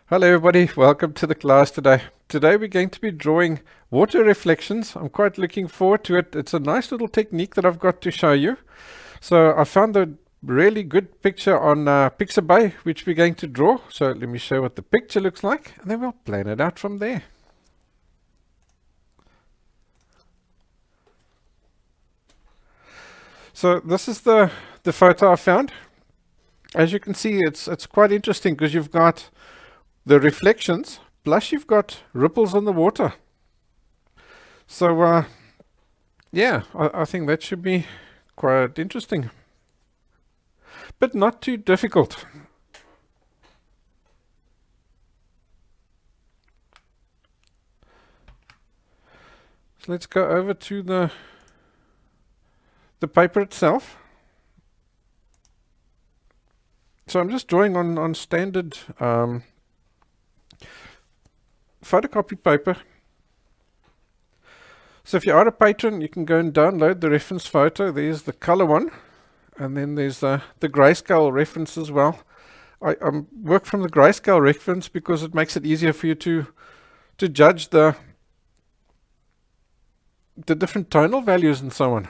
Hello everybody, welcome to the class today. Today we're going to be drawing water reflections. I'm quite looking forward to it. It's a nice little technique that I've got to show you. So I found a really good picture on Pixabay which we're going to draw. So let me show what the picture looks like and then we'll plan it out from there. So this is the photo I found. As you can see, it's quite interesting because you've got the reflections, plus you've got ripples on the water. So, yeah, I think that should be quite interesting. But not too difficult. So let's go over to the paper itself. So I'm just drawing on standard photocopy paper. So if you are a patron, you can go and download the reference photo. There's the color one, and then there's the grayscale reference as well. I work from the grayscale reference because it makes it easier for you to judge the different tonal values and so on.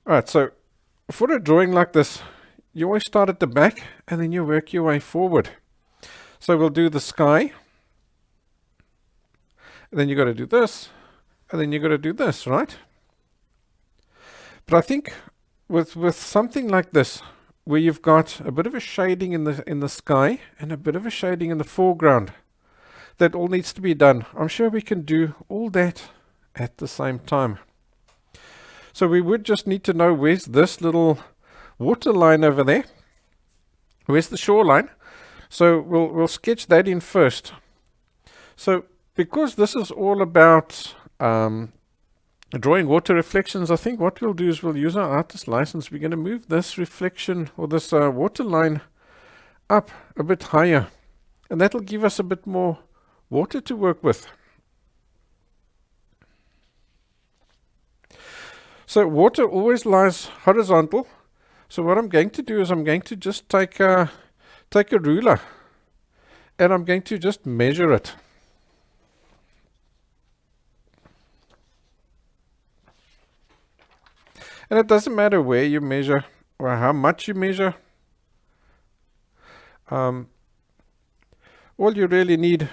Alright, so for a drawing like this, you always start at the back and then you work your way forward. So we'll do the sky, and then you got to do this, and then you got to do this, right? But I think with something like this, where you've got a bit of a shading in the sky and a bit of a shading in the foreground, that all needs to be done. I'm sure we can do all that at the same time. So we would just need to know where's this little water line over there. Where's the shoreline? So we'll sketch that in first. So because this is all about drawing water reflections, I think what we'll do is we'll use our artist license. We're going to move this reflection or this water line up a bit higher, and that'll give us a bit more water to work with. So water always lies horizontal. So what I'm going to do is I'm going to just take a ruler and I'm going to just measure it. And it doesn't matter where you measure or how much you measure. All you really need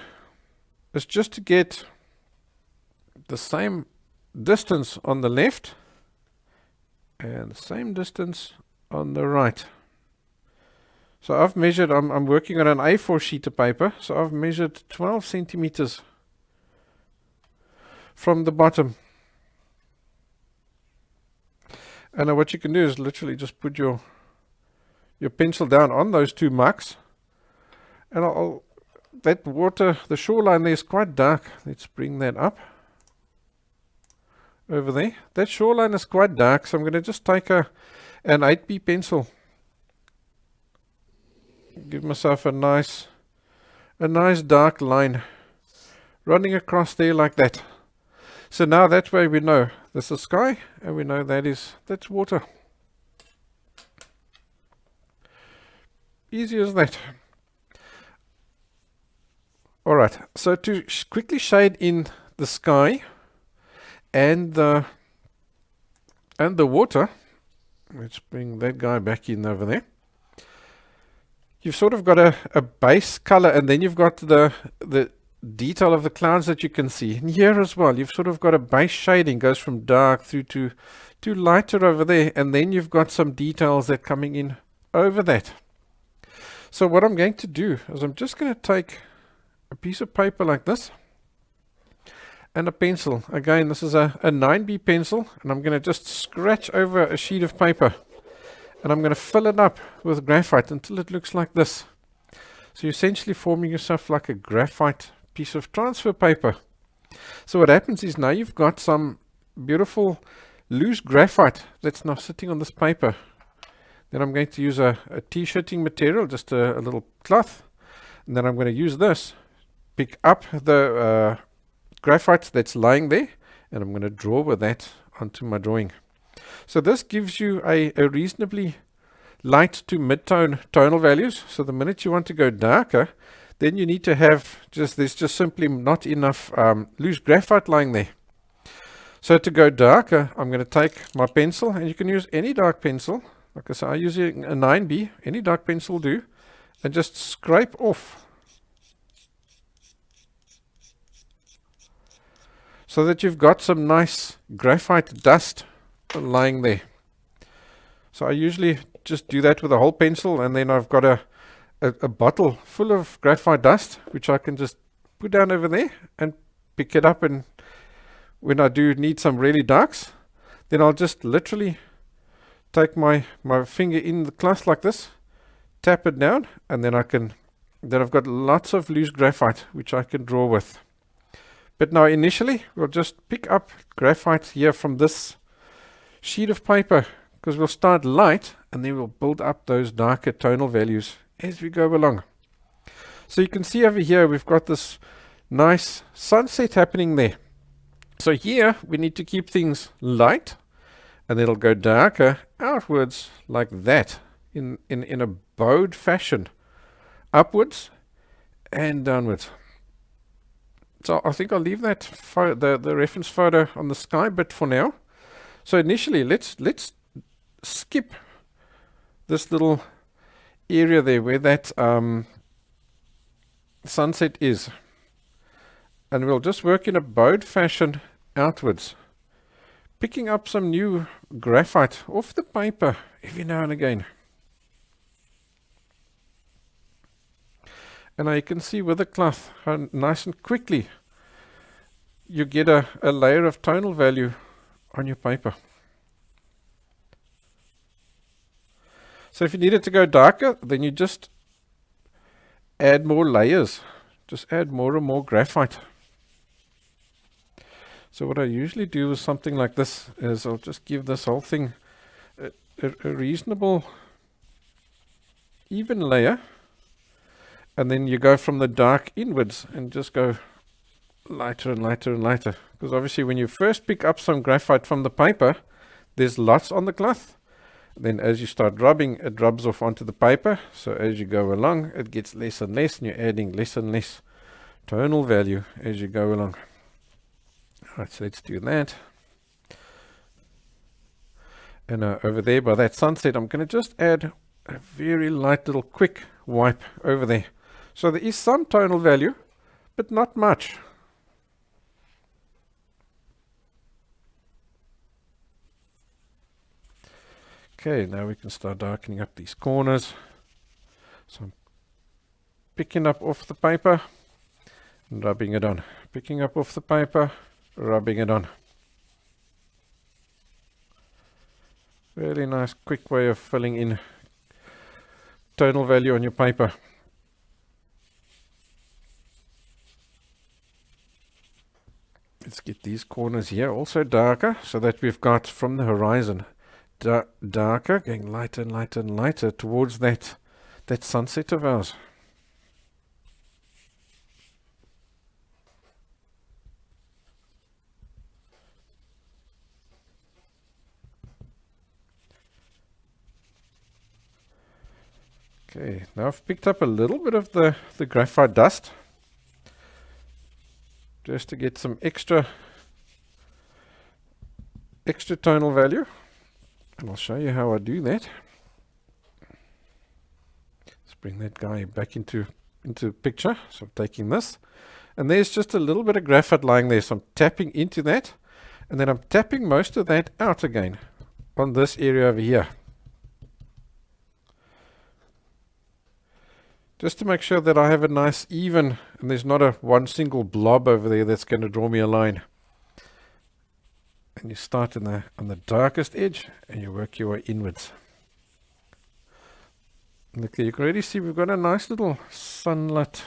is just to get the same distance on the left and the same distance on the right. So I've measured, I'm working on an A4 sheet of paper, so I've measured 12 centimeters from the bottom. And what you can do is literally just put your pencil down on those two marks, and that water, the shoreline there is quite dark. Let's bring that up. Over there, that shoreline is quite dark, so I'm going to just take an 8B pencil, give myself a nice dark line running across there like that. So now that way we know this is sky and we know that's water. Easy as that. Alright, so to quickly shade in the sky and the water, let's bring that guy back in over there. You've sort of got a base color, and then you've got the detail of the clouds that you can see. And here as well, you've sort of got a base shading, goes from dark through to lighter over there, and then you've got some details that coming in over that. So what I'm going to do is I'm just going to take a piece of paper like this and a pencil. Again, this is a 9B pencil, and I'm going to just scratch over a sheet of paper, and I'm going to fill it up with graphite until it looks like this. So you're essentially forming yourself like a graphite piece of transfer paper. So what happens is now you've got some beautiful loose graphite that's now sitting on this paper. Then I'm going to use a t-shirting material, just a little cloth, and then I'm going to use this, pick up the graphite that's lying there, and I'm going to draw with that onto my drawing. So this gives you a reasonably light to mid-tone tonal values. So the minute you want to go darker, then you need to have there's just simply not enough loose graphite lying there. So to go darker, I'm going to take my pencil, and you can use any dark pencil. Like I say, I'm using a 9B, any dark pencil will do, and just scrape off so that you've got some nice graphite dust lying there. So I usually just do that with a whole pencil, and then I've got a bottle full of graphite dust, which I can just put down over there and pick it up, and when I do need some really darks, then I'll just literally take my finger in the cloth like this, tap it down, and then I've got lots of loose graphite which I can draw with. But now initially we'll just pick up graphite here from this sheet of paper, because we'll start light and then we'll build up those darker tonal values as we go along. So you can see over here we've got this nice sunset happening there. So here we need to keep things light, and it'll go darker outwards like that in a bowed fashion, upwards and downwards. So I think I'll leave that the reference photo on the sky bit for now. So initially let's skip this little area there where that sunset is, and we'll just work in a bowed fashion outwards, picking up some new graphite off the paper every now and again. And now you can see with the cloth how nice and quickly you get a layer of tonal value on your paper. So if you need it to go darker, then you just add more layers. Just add more and more graphite. So what I usually do with something like this is I'll just give this whole thing a reasonable even layer, and then you go from the dark inwards and just go lighter and lighter and lighter, because obviously when you first pick up some graphite from the paper, there's lots on the cloth. Then as you start rubbing, it rubs off onto the paper. So as you go along, it gets less and less, and you're adding less and less tonal value as you go along. Alright, so let's do that. And over there by that sunset, I'm going to just add a very light little quick wipe over there. So there is some tonal value, but not much. Okay, now we can start darkening up these corners. So I'm picking up off the paper and rubbing it on. Picking up off the paper, rubbing it on. Really nice, quick way of filling in tonal value on your paper. Let's get these corners here also darker, so that we've got from the horizon darker, going lighter and lighter and lighter towards that sunset of ours. Okay, now I've picked up a little bit of the graphite dust, just to get some extra tonal value. And I'll show you how I do that. Let's bring that guy back into the picture. So I'm taking this, and there's just a little bit of graphite lying there. So I'm tapping into that, and then I'm tapping most of that out again on this area over here, just to make sure that I have a nice even, and there's not a one single blob over there that's going to draw me a line. And you start on the darkest edge, and you work your way inwards. Look, you can already see we've got a nice little sunlit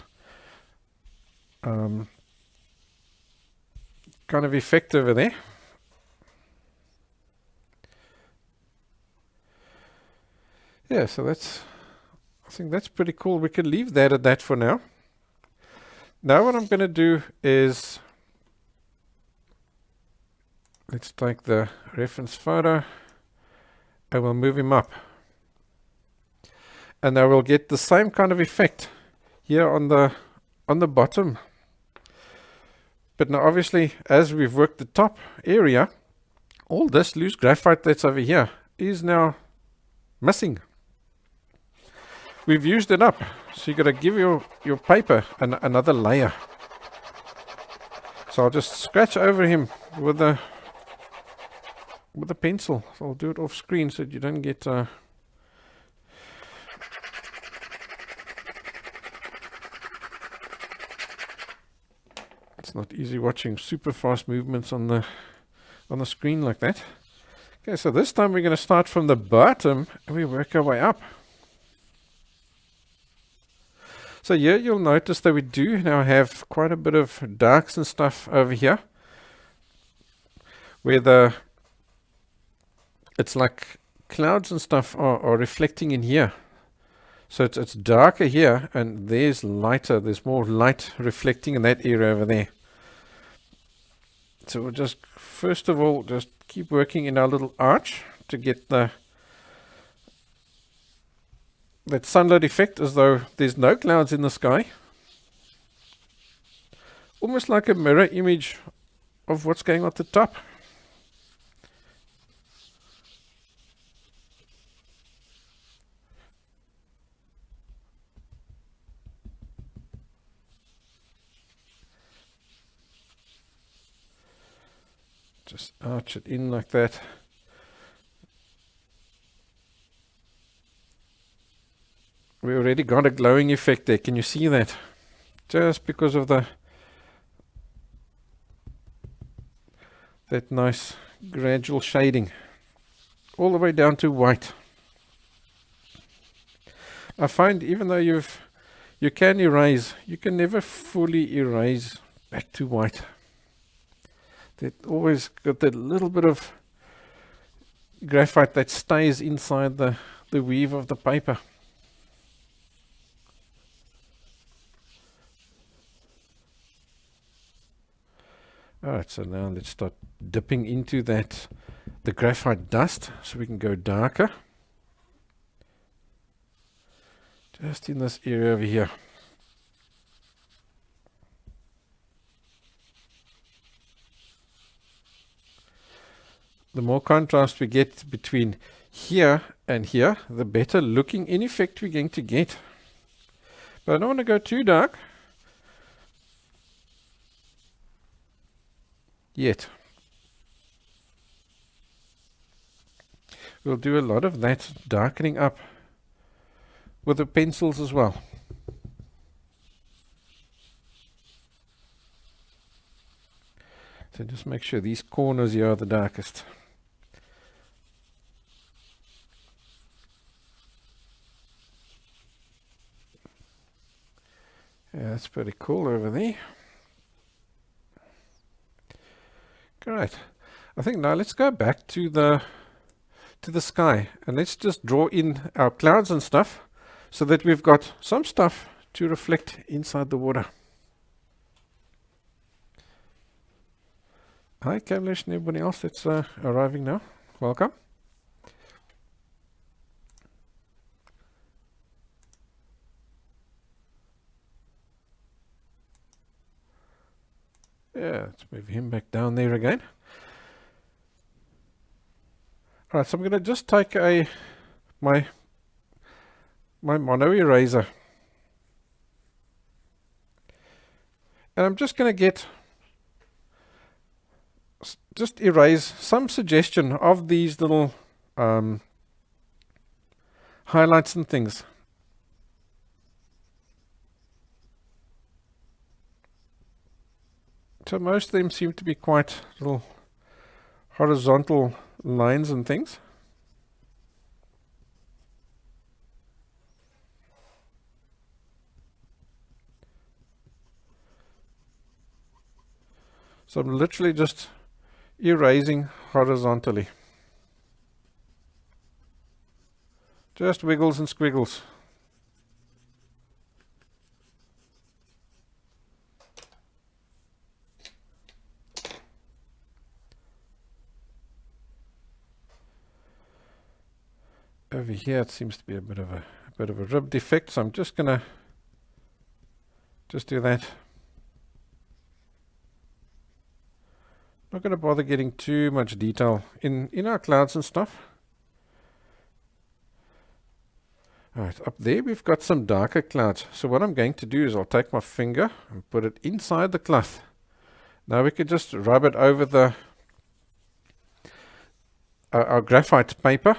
kind of effect over there. Yeah, so I think that's pretty cool. We can leave that at that for now. Now what I'm going to do is, let's take the reference photo and we'll move him up. and I will get the same kind of effect here on the bottom. But now obviously, as we've worked the top area, all this loose graphite that's over here is now missing. We've used it up, so you've got to give your paper another layer. So I'll just scratch over him with a pencil. So I'll do it off screen so that you don't get it's not easy watching super fast movements on the screen like that. Okay, so this time we're going to start from the bottom and we work our way up. So here you'll notice that we do now have quite a bit of darks and stuff over here, where it's like clouds and stuff are reflecting in here. So it's darker here, and there's more light reflecting in that area over there. So we'll just, first of all, just keep working in our little arch to get that sunlight effect as though there's no clouds in the sky. Almost like a mirror image of what's going on at the top. Just arch it in like that. We already got a glowing effect there. Can you see that? Just because of that nice gradual shading all the way down to white. I find even though you can erase, you can never fully erase back to white. They've always got that little bit of graphite that stays inside the weave of the paper. Alright, so now let's start dipping into the graphite dust so we can go darker. Just in this area over here. The more contrast we get between here and here, the better looking in effect we're going to get. But I don't want to go too dark yet. We'll do a lot of that darkening up with the pencils as well. So just make sure these corners here are the darkest. Yeah, that's pretty cool over there. Great. I think now let's go back to the sky and let's just draw in our clouds and stuff so that we've got some stuff to reflect inside the water. Hi Kamlesh and everybody else that's arriving now. Welcome. Yeah, let's move him back down there again. Alright, so I'm going to just take my mono eraser. And I'm just going to just erase some suggestion of these little highlights and things. So most of them seem to be quite little horizontal lines and things. So I'm literally just erasing horizontally. Just wiggles and squiggles. Over here it seems to be a bit of bit of a ribbed effect, so I'm just going to just do that. Not going to bother getting too much detail in our clouds and stuff. Alright, up there we've got some darker clouds. So what I'm going to do is I'll take my finger and put it inside the cloth. Now we can just rub it over our graphite paper.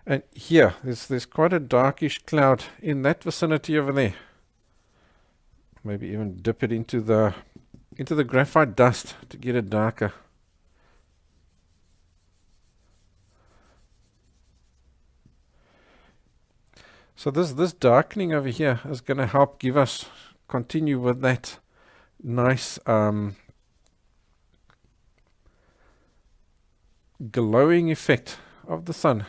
And here, there's quite a darkish cloud in that vicinity over there. Maybe even dip it into the graphite dust to get it darker. So this darkening over here is going to help give us continue with that nice glowing effect of the sun.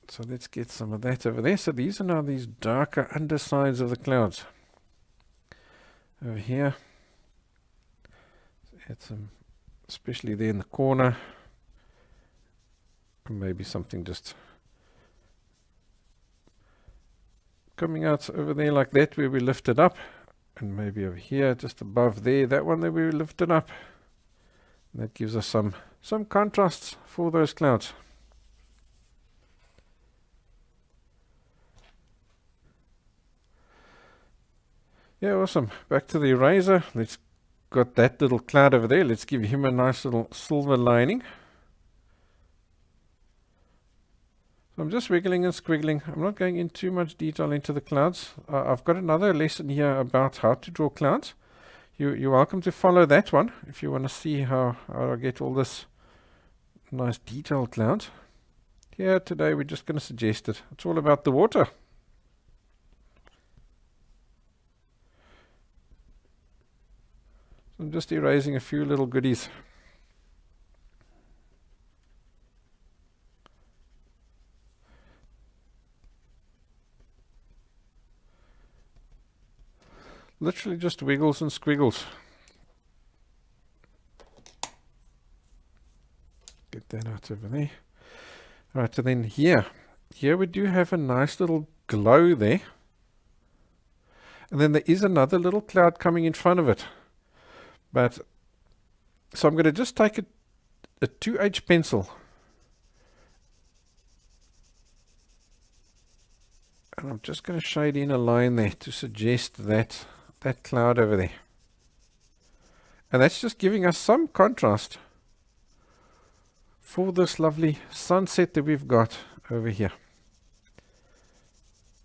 So let's get some of that over there. So these are now these darker undersides of the clouds. Over here, add some, especially there in the corner, maybe something just coming out over there like that where we lift it up, and maybe over here just above there, that one that we lifted up. And that gives us some contrasts for those clouds. Yeah, awesome. Back to the eraser. Let's got that little cloud over there. Let's give him a nice little silver lining. So I'm just wiggling and squiggling. I'm not going in too much detail into the clouds. I've got another lesson here about how to draw clouds. You're welcome to follow that one if you want to see how I get all this nice detailed cloud. Here today we're just going to suggest it. It's all about the water. So I'm just erasing a few little goodies. Literally just wiggles and squiggles. Get that out over there. Alright, and then here we do have a nice little glow there. And then there is another little cloud coming in front of it. But, so I'm going to just take a 2H pencil. And I'm just going to shade in a line there to suggest that cloud over there. And that's just giving us some contrast for this lovely sunset that we've got over here.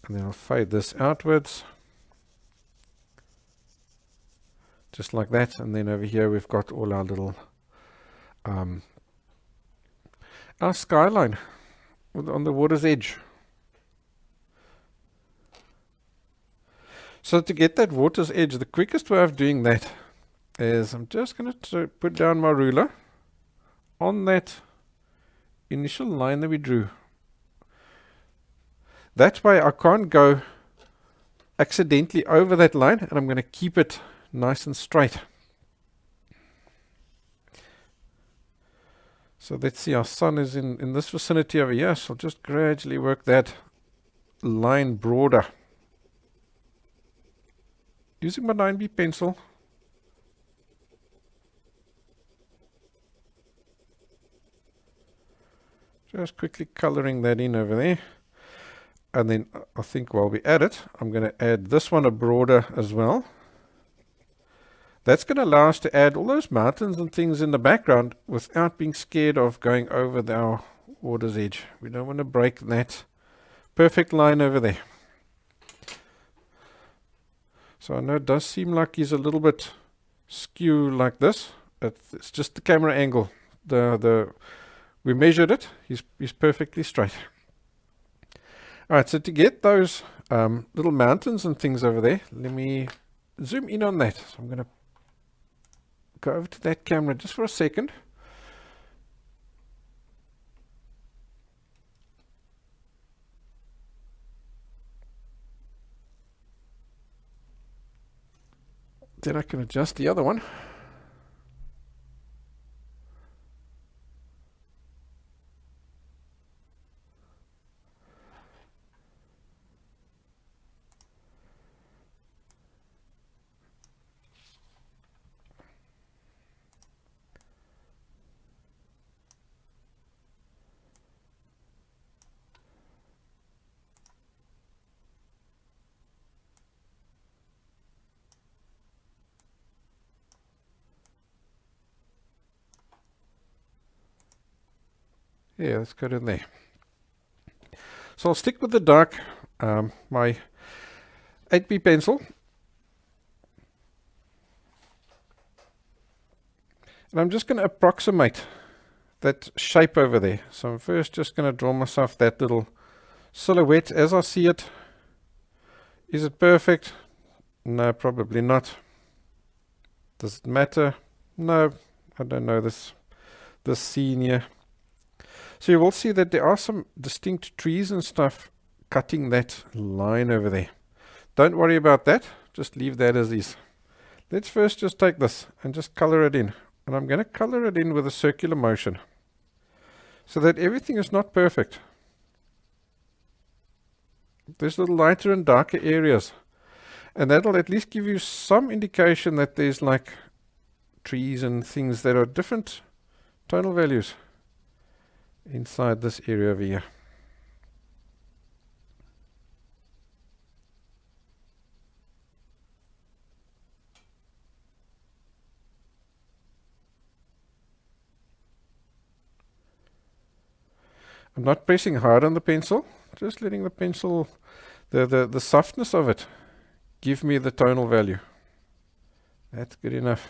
And then I'll fade this outwards. Just like that. And then over here we've got all our little our skyline on the water's edge. So to get that water's edge, the quickest way of doing that is I'm just going to put down my ruler on that initial line that we drew. That way I can't go accidentally over that line, and I'm going to keep it nice and straight. So let's see, our sun is in this vicinity over here, so I'll just gradually work that line broader. Using my 9B pencil. Just quickly coloring that in over there. And then I think while we add it, I'm going to add this one a broader as well. That's going to allow us to add all those mountains and things in the background without being scared of going over our water's edge. We don't want to break that perfect line over there. So I know it does seem like he's a little bit skew like this. It's just the camera angle. We measured it. He's perfectly straight. Alright, so to get those little mountains and things over there, let me zoom in on that. So I'm going to go over to that camera just for a second. Then I can adjust the other one. Yeah, let's go to there. So I'll stick with the dark, my 8B pencil. And I'm just going to approximate that shape over there. So I'm first just going to draw myself that little silhouette as I see it. Is it perfect? No, probably not. Does it matter? No, I don't know this scene here. So you will see that there are some distinct trees and stuff cutting that line over there. Don't worry about that. Just leave that as is. Let's first just take this and just color it in. And I'm going to color it in with a circular motion so that everything is not perfect. There's little lighter and darker areas. And that'll at least give you some indication that there's like trees and things that are different tonal values inside this area over here. I'm not pressing hard on the pencil, just letting the pencil, the softness of it, give me the tonal value. That's good enough.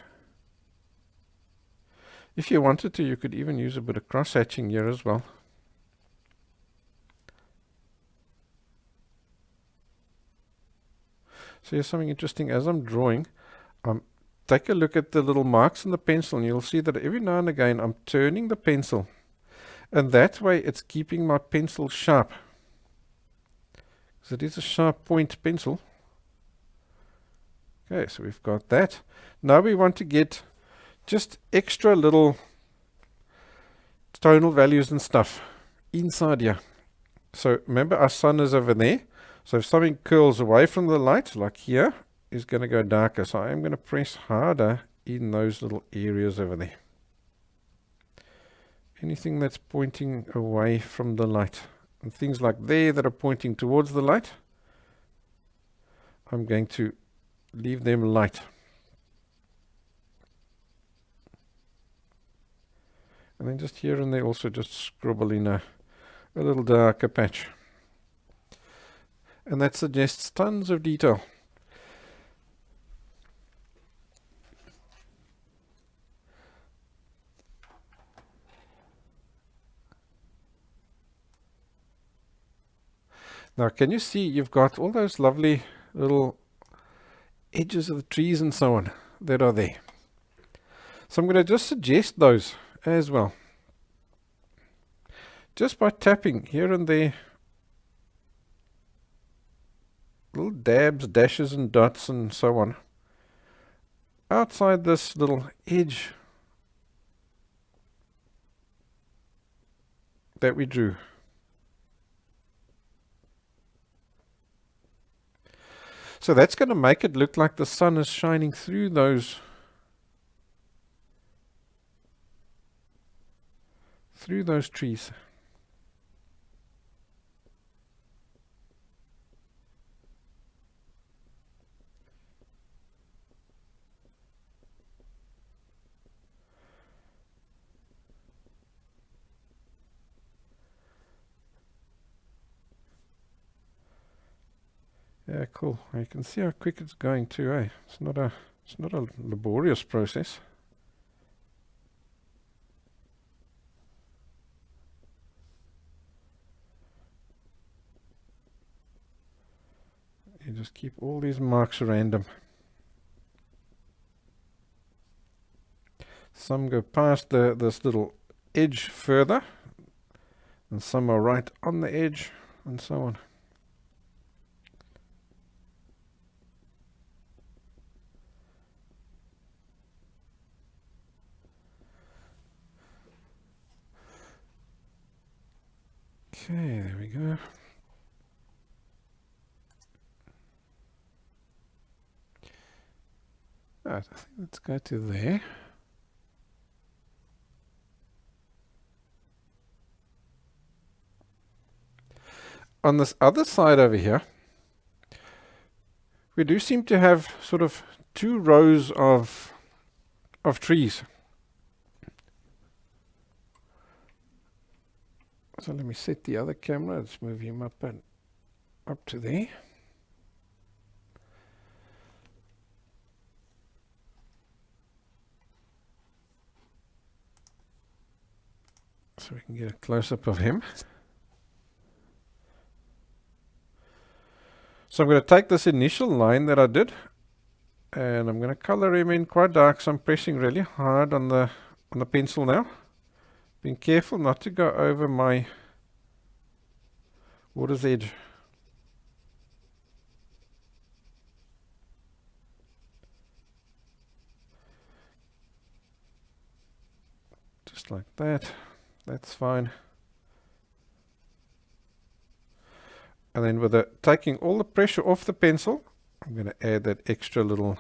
If you wanted to, you could even use a bit of cross-hatching here as well. So here's something interesting. As I'm drawing, take a look at the little marks in the pencil, and you'll see that every now and again I'm turning the pencil. And that way it's keeping my pencil sharp. Because it is a sharp point pencil. Okay, so we've got that. Now we want to get just extra little tonal values and stuff inside here. So remember our sun is over there. So if something curls away from the light, like here, is going to go darker. So I am going to press harder in those little areas over there. Anything that's pointing away from the light. And things like there that are pointing towards the light, I'm going to leave them light. And then just here and there also just scribble in a little darker patch. And that suggests tons of detail. Now can you see you've got all those lovely little edges of the trees and so on that are there. So I'm going to just suggest those as well. Just by tapping here and there, little dabs, dashes and dots and so on, outside this little edge that we drew. So that's going to make it look like the sun is shining through those trees. Yeah, cool. You can see how quick it's going too, eh? It's not a laborious process. You just keep all these marks random. Some go past this little edge further, and some are right on the edge, and so on. Okay, there we go. Right, I think let's go to there. On this other side over here, we do seem to have sort of two rows of trees. So let me set the other camera. Let's move him up and up to there. So we can get a close-up of him. So I'm going to take this initial line that I did, and I'm going to color him in quite dark. So I'm pressing really hard on the pencil now. Being careful not to go over my water's edge. Just like that. That's fine. And then with taking all the pressure off the pencil, I'm going to add that extra little.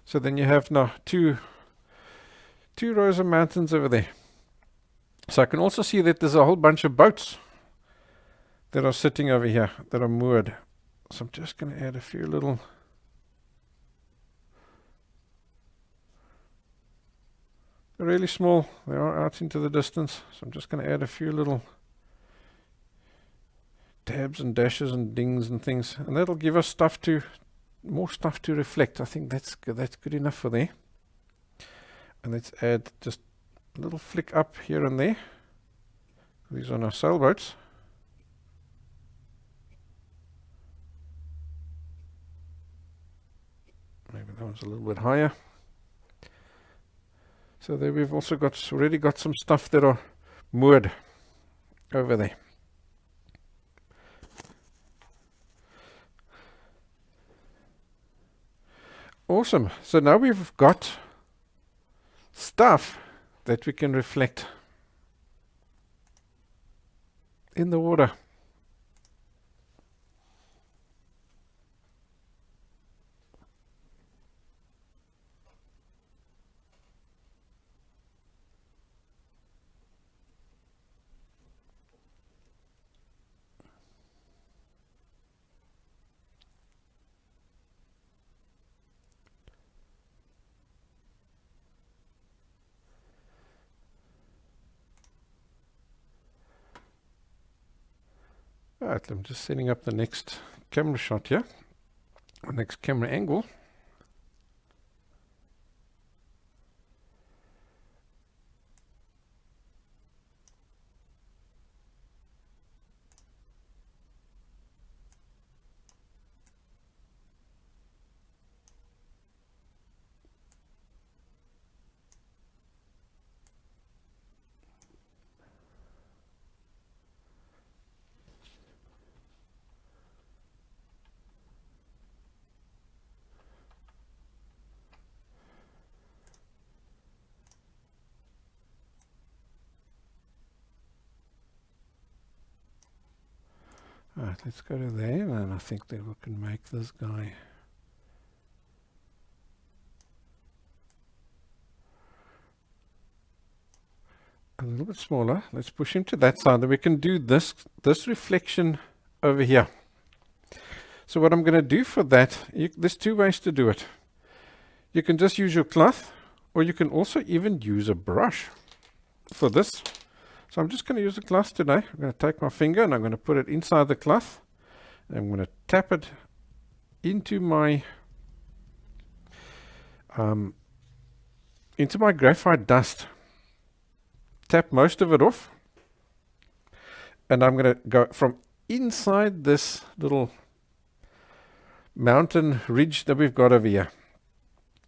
So then you have now two rows of mountains over there. So I can also see that there's a whole bunch of boats that are sitting over here that are moored. So I'm just going to add a few little. They're really small. They are out into the distance. So I'm just going to add a few little tabs and dashes and dings and things. And that'll give us more stuff to reflect. I think that's good enough for there. And let's add just a little flick up here and there. These are our sailboats. Maybe that one's a little bit higher. So there we've also already got some stuff that are moored over there. Awesome. So now we've got stuff that we can reflect in the water. Right, I'm just setting up the next camera shot here, the next camera angle. Alright, let's go to there, and I think that we can make this guy a little bit smaller. Let's push him to that side, and we can do this reflection over here. So what I'm going to do for that, there's two ways to do it. You can just use your cloth, or you can also even use a brush for this. So I'm just going to use the cloth today. I'm going to take my finger and I'm going to put it inside the cloth. I'm going to tap it into my graphite dust. Tap most of it off. And I'm going to go from inside this little mountain ridge that we've got over here.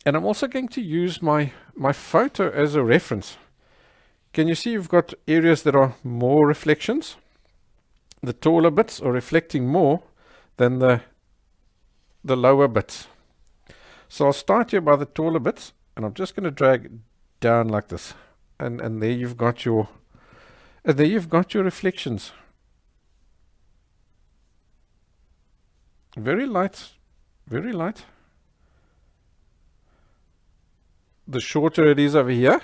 And I'm also going to use my photo as a reference. Can you see you've got areas that are more reflections? The taller bits are reflecting more than the lower bits. So I'll start here by the taller bits, and I'm just going to drag down like this. And there you've got your reflections. Very light, very light. The shorter it is over here,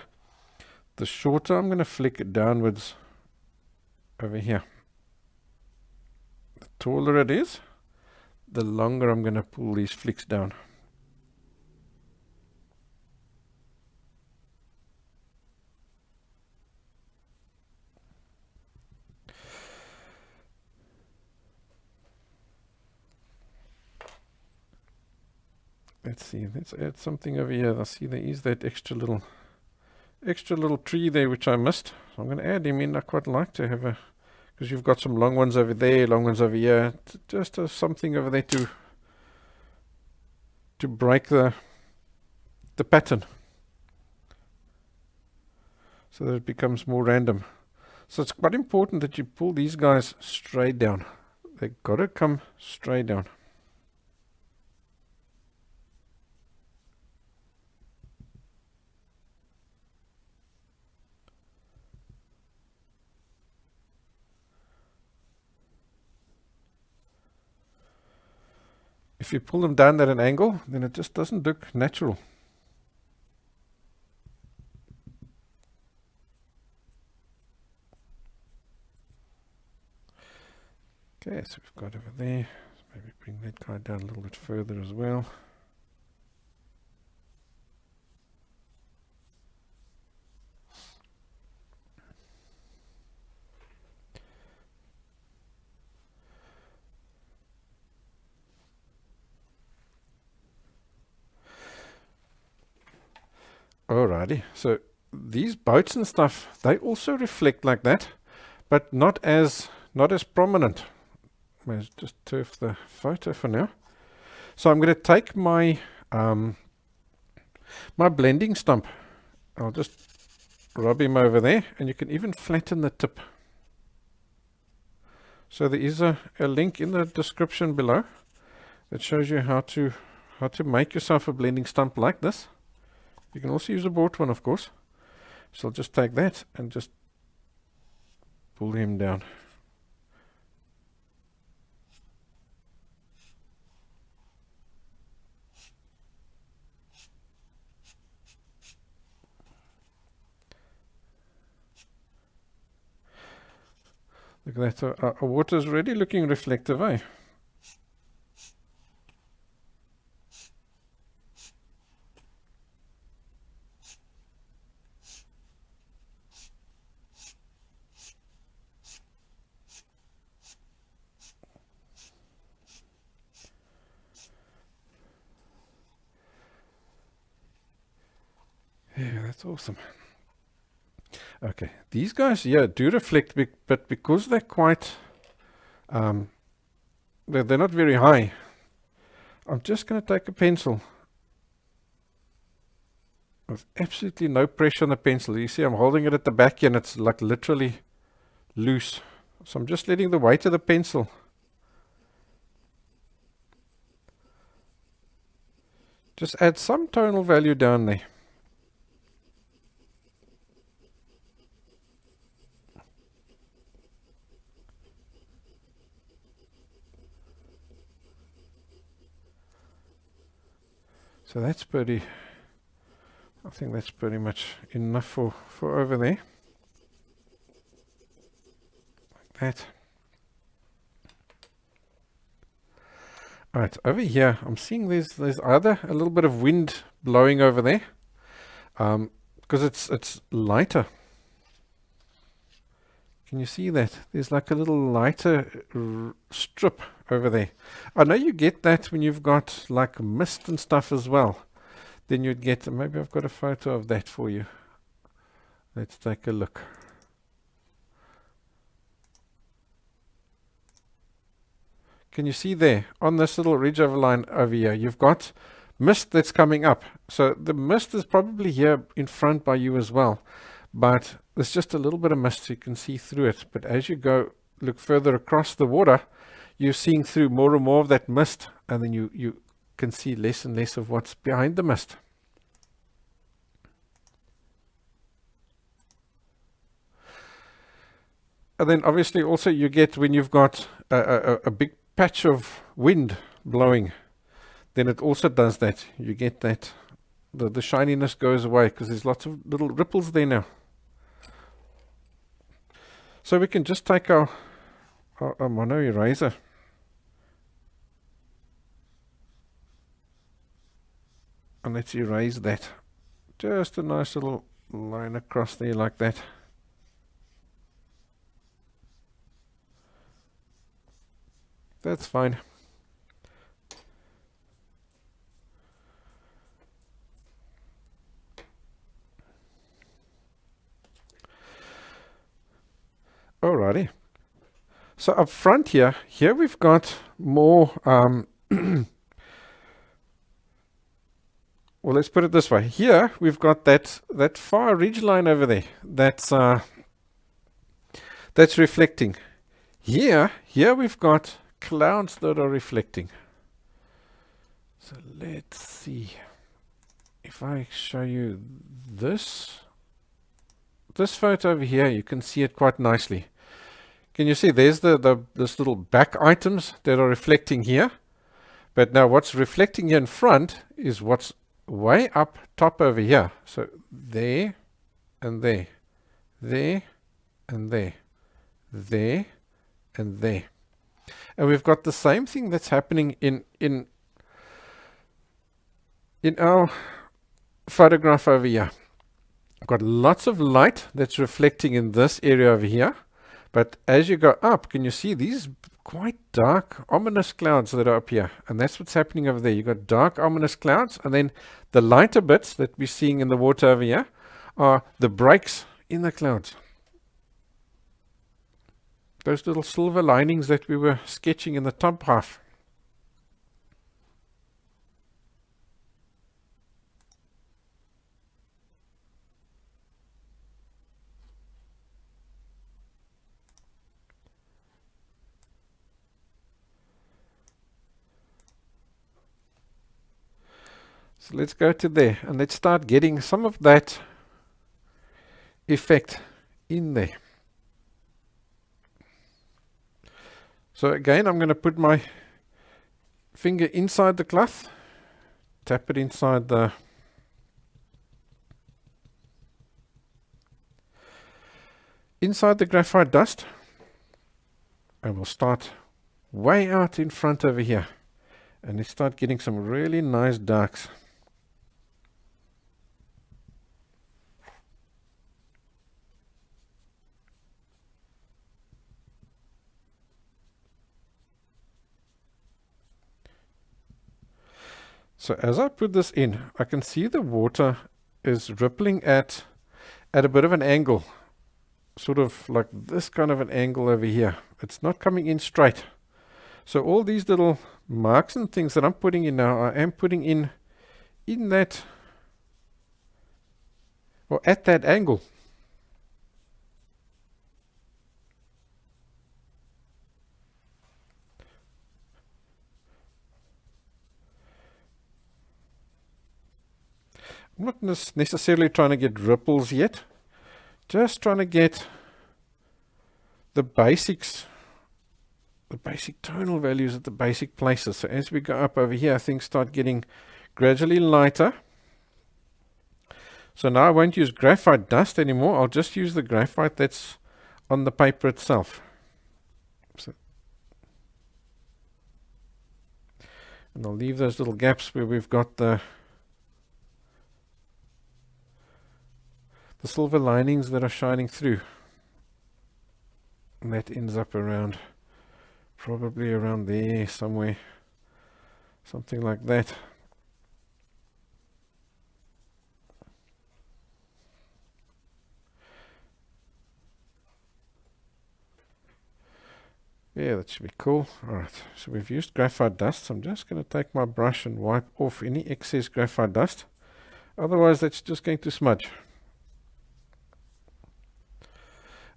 the shorter I'm going to flick it downwards over here. The taller it is, the longer I'm going to pull these flicks down. let's see, let's add something over here. I see there is that extra little tree there which I missed. So I'm going to add him in. I quite like to have a, because you've got some long ones over there, long ones over here. Just something over there to break the pattern, so that it becomes more random. So it's quite important that you pull these guys straight down. They've got to come straight down. If you pull them down at an angle, then it just doesn't look natural. Okay, so we've got over there. Maybe bring that guy down a little bit further as well. Alrighty, so these boats and stuff, they also reflect like that, but not as prominent. Let's just turf the photo for now. So I'm going to take my my blending stump. I'll just rub him over there, and you can even flatten the tip. So there is a link in the description below that shows you how to make yourself a blending stump like this. You can also use a bought one, of course. So I'll just take that and just pull him down. Look at that, our water's already looking reflective, eh? Yeah, that's awesome. Okay, these guys here do reflect, but because they're quite, they're not very high, I'm just going to take a pencil with absolutely no pressure on the pencil. You see I'm holding it at the back here and it's like literally loose. So I'm just letting the weight of the pencil just add some tonal value down there. So that's pretty, I think that's pretty much enough for over there. Like that. Alright, over here I'm seeing there's either a little bit of wind blowing over there, because it's lighter. Can you see that? There's like a little lighter strip over there. I know you get that when you've got like mist and stuff as well. Then you'd get, maybe I've got a photo of that for you. Let's take a look. Can you see there on this little ridge over line over here, you've got mist that's coming up. So the mist is probably here in front by you as well. But there's just a little bit of mist, so you can see through it. But as you go look further across the water, you're seeing through more and more of that mist, and then you can see less and less of what's behind the mist. And then obviously also you get, when you've got a big patch of wind blowing, then it also does that. You get that, the shininess goes away because there's lots of little ripples there now. So we can just take our mono eraser and let's erase that. Just a nice little line across there like that. That's fine. So up front here we've got more, well, let's put it this way. Here we've got that far ridge line over there. That's reflecting. Here we've got clouds that are reflecting. So let's see if I show you this photo over here. You can see it quite nicely. Can you see there's this little back items that are reflecting here, but now what's reflecting here in front is what's way up top over here. So there and there, there and there, there and there. And we've got the same thing that's happening in our photograph over here. I've got lots of light that's reflecting in this area over here. But as you go up, can you see these quite dark, ominous clouds that are up here? And that's what's happening over there. You've got dark, ominous clouds, and then the lighter bits that we're seeing in the water over here are the breaks in the clouds. Those little silver linings that we were sketching in the top half. So let's go to there and let's start getting some of that effect in there. So again, I'm going to put my finger inside the cloth, tap it inside the graphite dust, and we'll start way out in front over here, and let's start getting some really nice darks. So as I put this in, I can see the water is rippling at a bit of an angle, sort of like this kind of an angle over here. It's not coming in straight. So all these little marks and things that I'm putting in now, I am putting in that, or at that angle. I'm not necessarily trying to get ripples yet, just trying to get the basics, the basic tonal values at the basic places. So as we go up over here, things start getting gradually lighter. So now I won't use graphite dust anymore. I'll just use the graphite that's on the paper itself. So, and I'll leave those little gaps where we've got the silver linings that are shining through. And that ends up around, probably around there somewhere, something like that. Yeah, that should be cool. Alright, so we've used graphite dust. So I'm just going to take my brush and wipe off any excess graphite dust. Otherwise, that's just going to smudge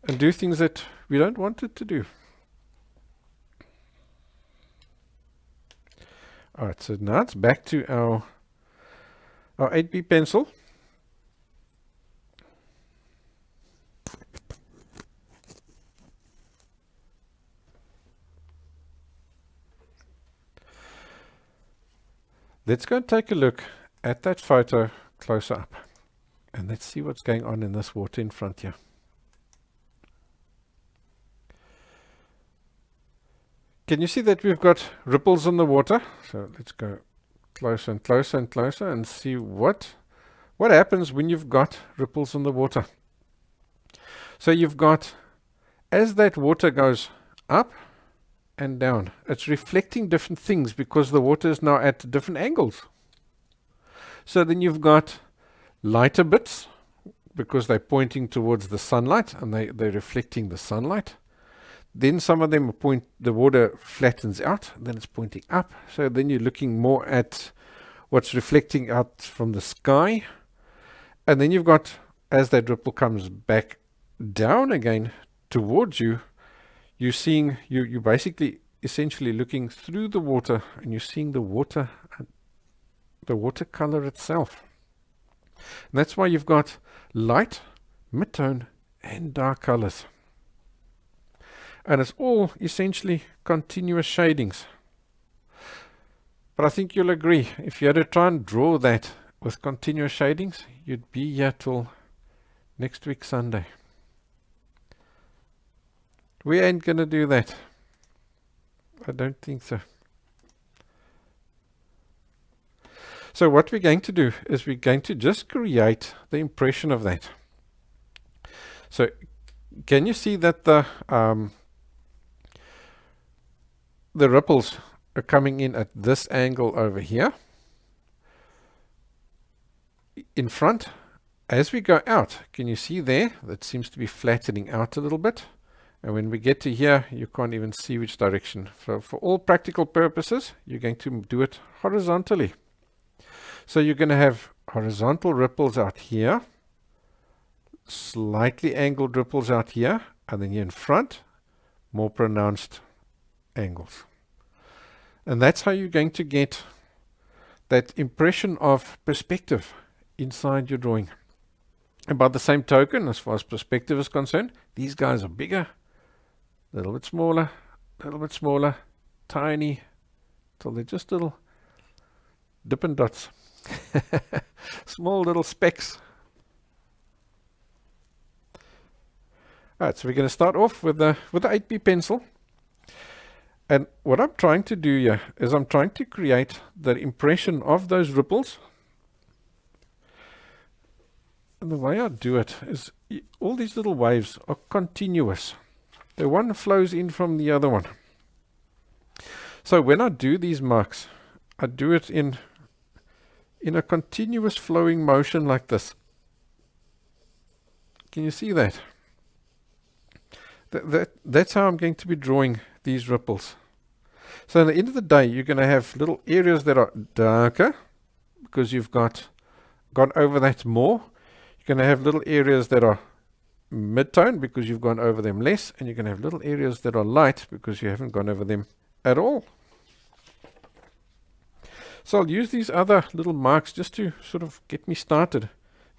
and do things that we don't want it to do. Alright, so now it's back to our 8B pencil. Let's go and take a look at that photo closer up, and let's see what's going on in this water in front here. Can you see that we've got ripples on the water? So let's go closer and closer and closer and see what happens when you've got ripples on the water. So you've got, as that water goes up and down, it's reflecting different things because the water is now at different angles. So then you've got lighter bits because they're pointing towards the sunlight and they're reflecting the sunlight. Then some of them the water flattens out, then it's pointing up. So then you're looking more at what's reflecting out from the sky. And then you've got, as that ripple comes back down again towards you, you're seeing, you're basically essentially looking through the water, and you're seeing the watercolor itself. And that's why you've got light, mid-tone, and dark colors. And it's all essentially continuous shadings. But I think you'll agree, if you had to try and draw that with continuous shadings, you'd be here till next week Sunday. We ain't going to do that. I don't think so. So what we're going to do is we're going to just create the impression of that. So can you see that the ripples are coming in at this angle over here in front? As we go out, can you see there that seems to be flattening out a little bit? And when we get to here, you can't even see which direction. So for all practical purposes, you're going to do it horizontally. So you're going to have horizontal ripples out here, slightly angled ripples out here, and then here in front, more pronounced angles. And that's how you're going to get that impression of perspective inside your drawing. And by the same token, as far as perspective is concerned, these guys are bigger, a little bit smaller, tiny, till they're just little Dippin' Dots. Small little specks. Alright, so we're going to start off with the 8B pencil. And what I'm trying to do here is I'm trying to create the impression of those ripples. And the way I do it is all these little waves are continuous. The one flows in from the other one. So when I do these marks, I do it in a continuous flowing motion like this. Can you see that? That's how I'm going to be drawing these ripples. So at the end of the day, you're going to have little areas that are darker because you've gone over that more. You're going to have little areas that are mid-tone because you've gone over them less, and you're going to have little areas that are light because you haven't gone over them at all. So I'll use these other little marks just to sort of get me started.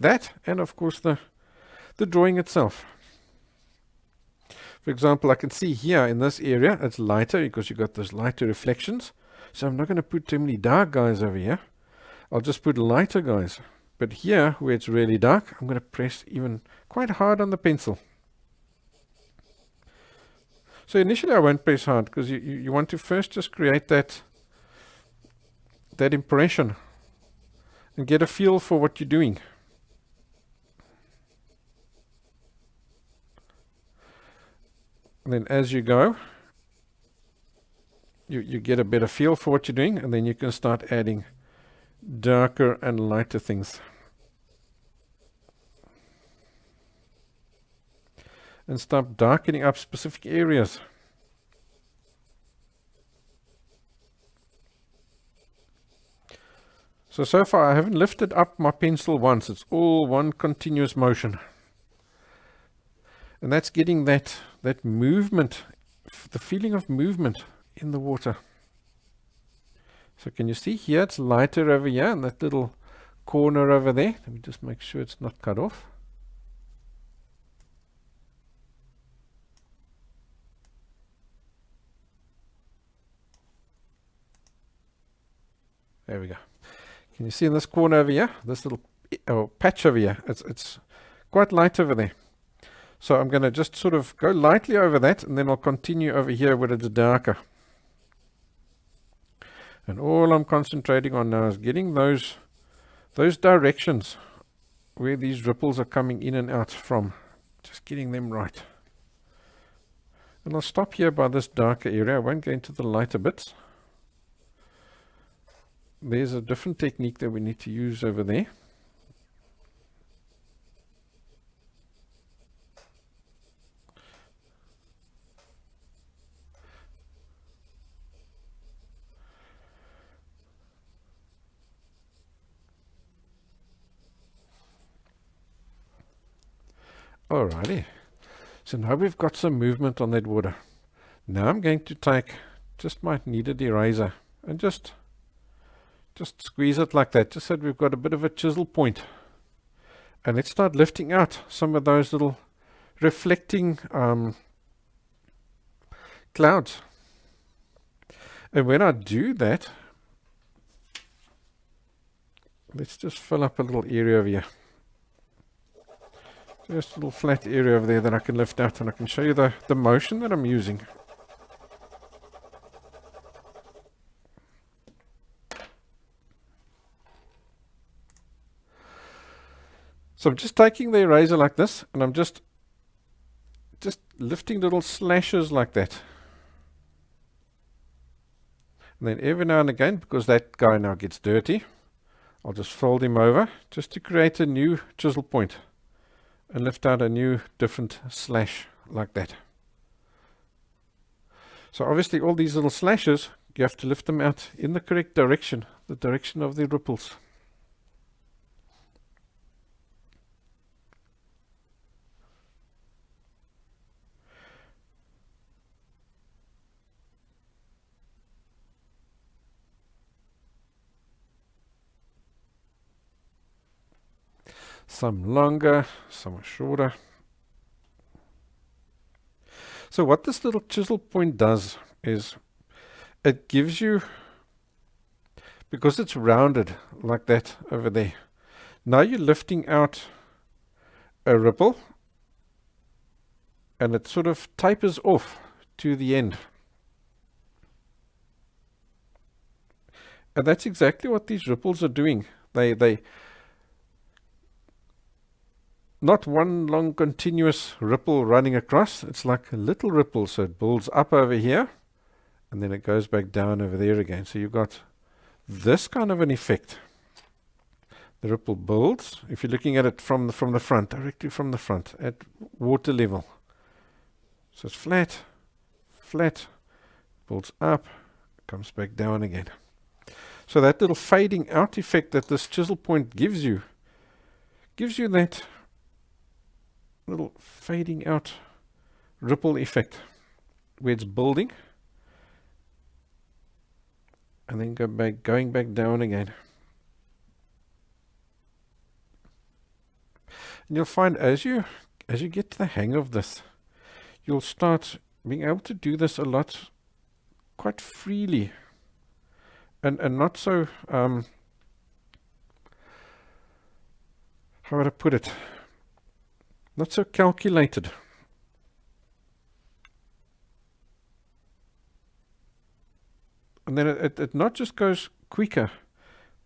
That, and of course the drawing itself. For example, I can see here in this area it's lighter because you've got those lighter reflections. So I'm not going to put too many dark guys over here. I'll just put lighter guys. But here, where it's really dark, I'm going to press even quite hard on the pencil. So initially I won't press hard because you want to first just create that impression and get a feel for what you're doing. And then as you go, you get a better feel for what you're doing, and then you can start adding darker and lighter things. And start darkening up specific areas. So far I haven't lifted up my pencil once. It's all one continuous motion. And that's getting that movement, the feeling of movement in the water. So can you see here it's lighter over here, and that little corner over there. Let me just make sure it's not cut off. There we go. Can you see in this corner over here, this little patch over here, it's quite light over there. So I'm going to just sort of go lightly over that, and then I'll continue over here where it's darker. And all I'm concentrating on now is getting those directions where these ripples are coming in and out from. Just getting them right. And I'll stop here by this darker area. I won't go into the lighter bits. There's a different technique that we need to use over there. Alrighty. So now we've got some movement on that water. Now I'm going to take just my kneaded eraser and just squeeze it like that, just so that we've got a bit of a chisel point. And let's start lifting out some of those little reflecting clouds. And when I do that, let's just fill up a little area over here. Just a little flat area over there that I can lift out, and I can show you the motion that I'm using. So I'm just taking the eraser like this, and I'm just lifting little slashes like that. And then every now and again, because that guy now gets dirty, I'll just fold him over just to create a new chisel point and lift out a new different slash like that. So obviously all these little slashes, you have to lift them out in the correct direction, the direction of the ripples. Some longer, some are shorter. So what this little chisel point does is it gives you, because it's rounded like that over there, now you're lifting out a ripple and it sort of tapers off to the end. And that's exactly what these ripples are doing. They not one long continuous ripple running across. It's like a little ripple, so it builds up over here and then it goes back down over there again. So you've got this kind of an effect. The ripple builds, if you're looking at it from the front, directly from the front at water level. So it's flat, flat, builds up, comes back down again. So that little fading out effect that this chisel point gives you that little fading out ripple effect where it's building and then going back down again. And you'll find as you get to the hang of this, you'll start being able to do this a lot quite freely and not so how would I put it? Not so calculated. And then it not just goes quicker,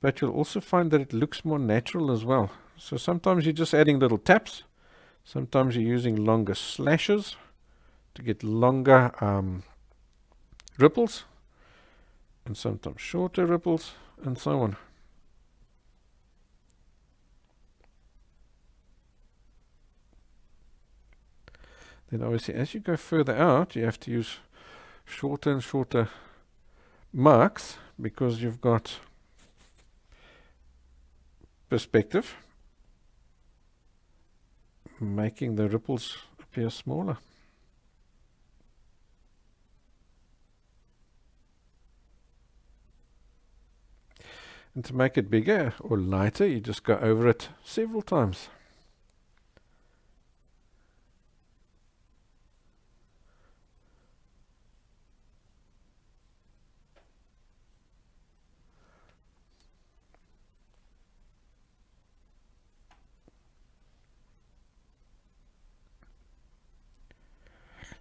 but you'll also find that it looks more natural as well. So sometimes you're just adding little taps. Sometimes you're using longer slashes to get longer ripples. And sometimes shorter ripples, and so on. Then obviously as you go further out, you have to use shorter and shorter marks because you've got perspective, making the ripples appear smaller. And to make it bigger or lighter, you just go over it several times.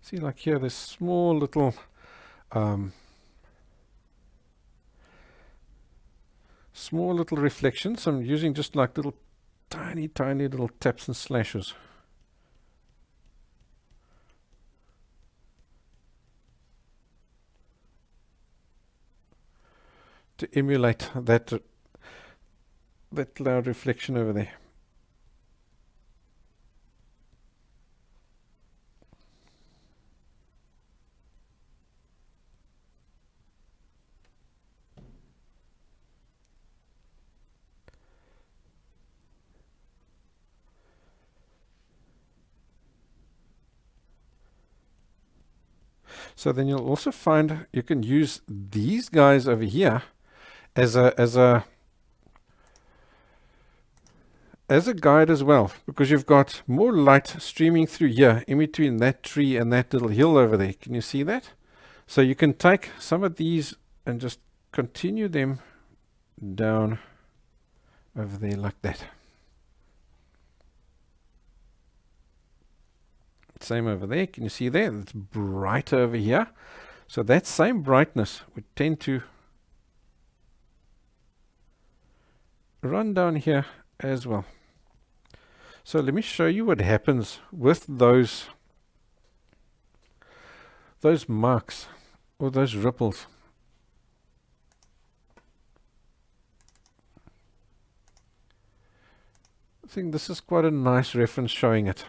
See, like here, this small little reflections. I'm using just like little tiny little taps and slashes. To emulate that cloud reflection over there. So then you'll also find you can use these guys over here as a guide as well, because you've got more light streaming through here in between that tree and that little hill over there. Can you see that? So you can take some of these and just continue them down over there like that. Same over there. Can you see there? It's brighter over here. So that same brightness would tend to run down here as well. So let me show you what happens with those marks or those ripples. I think this is quite a nice reference showing it.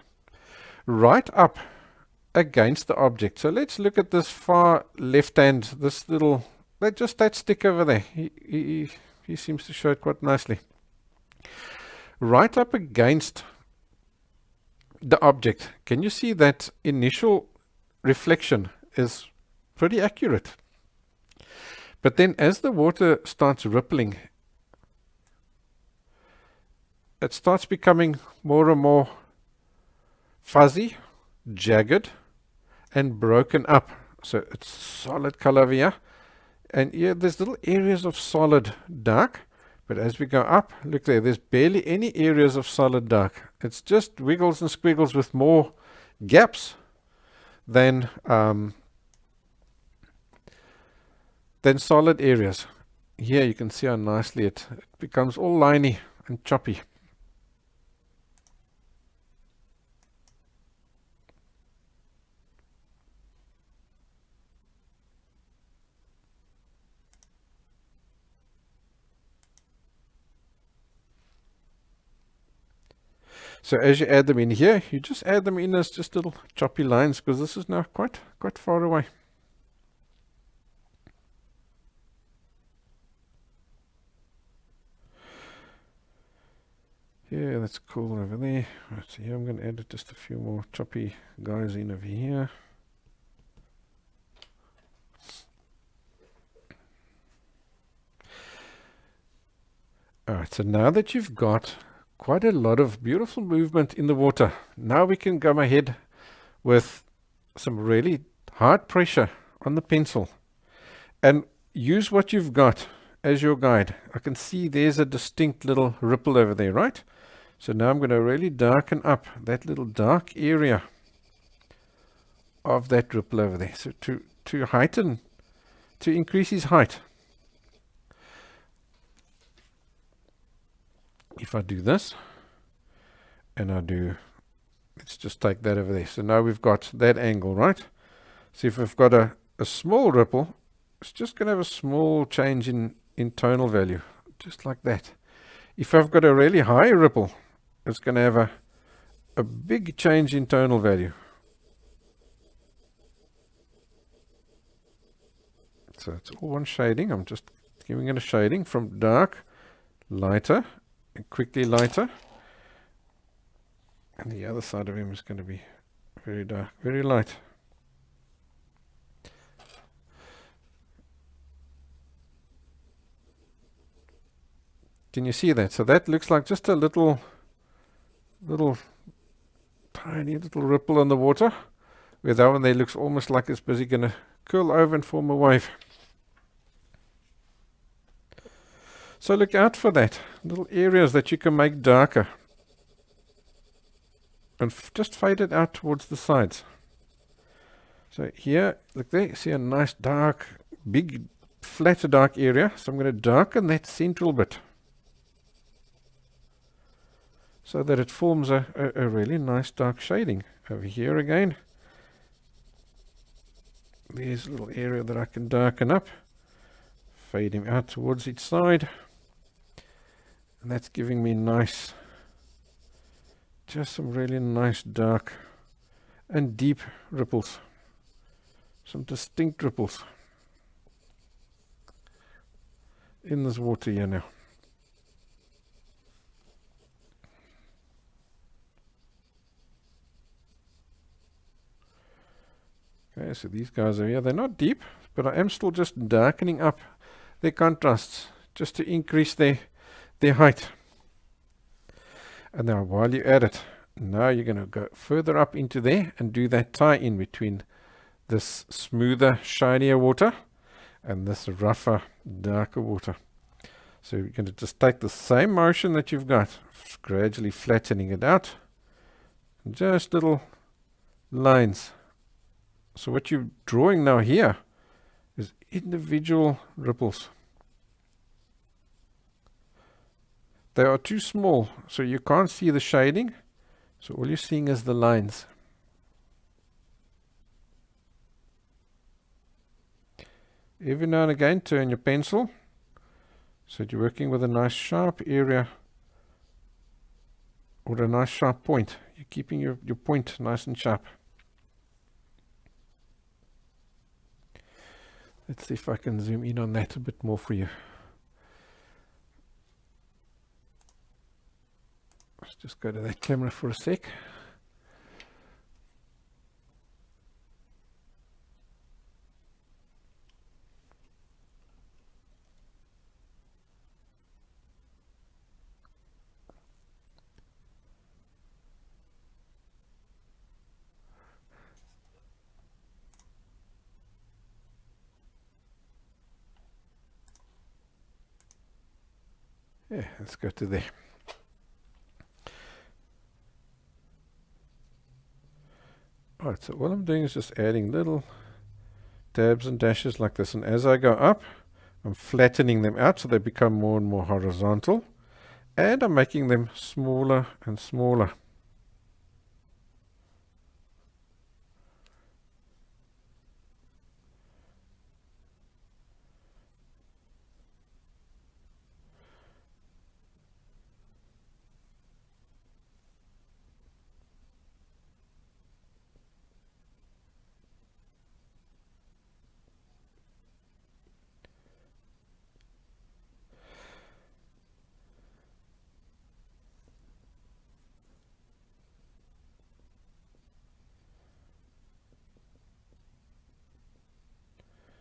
Right up against the object. So let's look at this far left hand, this little, that stick over there. He seems to show it quite nicely. Right up against the object, can you see that initial reflection is pretty accurate? But then as the water starts rippling, it starts becoming more and more fuzzy, jagged, and broken up. So it's solid color over here. And here there's little areas of solid dark. But as we go up, look there, there's barely any areas of solid dark. It's just wiggles and squiggles with more gaps than solid areas. Here you can see how nicely it becomes all liney and choppy. So as you add them in here, you just add them in as just little choppy lines, because this is now quite far away. Yeah, that's cool over there. Right, so here I'm going to add just a few more choppy guys in over here. Alright, so now that you've got quite a lot of beautiful movement in the water, now we can go ahead with some really hard pressure on the pencil and use what you've got as your guide. I can see there's a distinct little ripple over there, right? So now I'm going to really darken up that little dark area of that ripple over there. So to heighten, to increase his height. If I do this, and I do, let's just take that over there. So now we've got that angle, right? So if we've got a small ripple, it's just going to have a small change in tonal value, just like that. If I've got a really high ripple, it's going to have a big change in tonal value. So it's all one shading. I'm just giving it a shading from dark, lighter, and quickly lighter. And the other side of him is going to be very dark, very light. Can you see that? So that looks like just a little tiny little ripple in the water, where that one there looks almost like it's busy going to curl over and form a wave. So look out for that, little areas that you can make darker. And just fade it out towards the sides. So here, look there, you see a nice dark, big, flat dark area. So I'm going to darken that central bit, so that it forms a really nice dark shading. Over here again, there's a little area that I can darken up. Fade him out towards each side. And that's giving me nice, just some really nice dark and deep ripples. Some distinct ripples in this water here now. Okay, Okay, so these guys are here. They're not deep, but I am still just darkening up their contrasts just to increase their height. And now while you're at it, now you're going to go further up into there and do that tie in between this smoother, shinier water and this rougher, darker water. So you're going to just take the same motion that you've got, gradually flattening it out, and just little lines. So what you're drawing now here is individual ripples. They are too small, so you can't see the shading. So all you're seeing is the lines. Every now and again, turn your pencil so that you're working with a nice sharp area or a nice sharp point. You're keeping your point nice and sharp. Let's see if I can zoom in on that a bit more for you. Let's just go to that camera for a sec. Yeah, let's go to there. Alright, so all I'm doing is just adding little dabs and dashes like this, and as I go up, I'm flattening them out so they become more and more horizontal, and I'm making them smaller and smaller.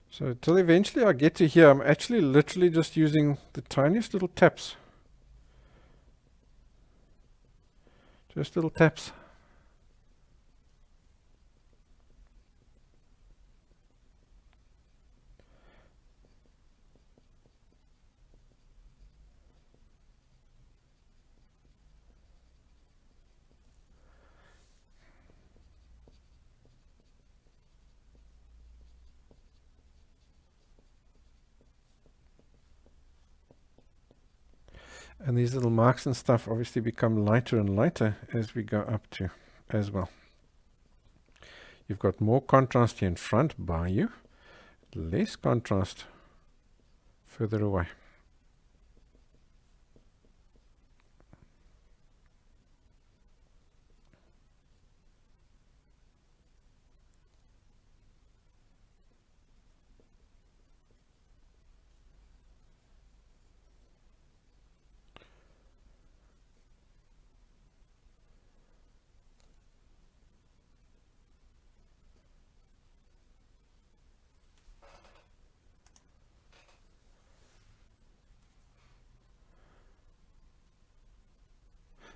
So until eventually I get to here, I'm actually literally just using the tiniest little taps. Just little taps. And these little marks and stuff obviously become lighter and lighter as we go up to as well. You've got more contrast here in front by you, less contrast further away.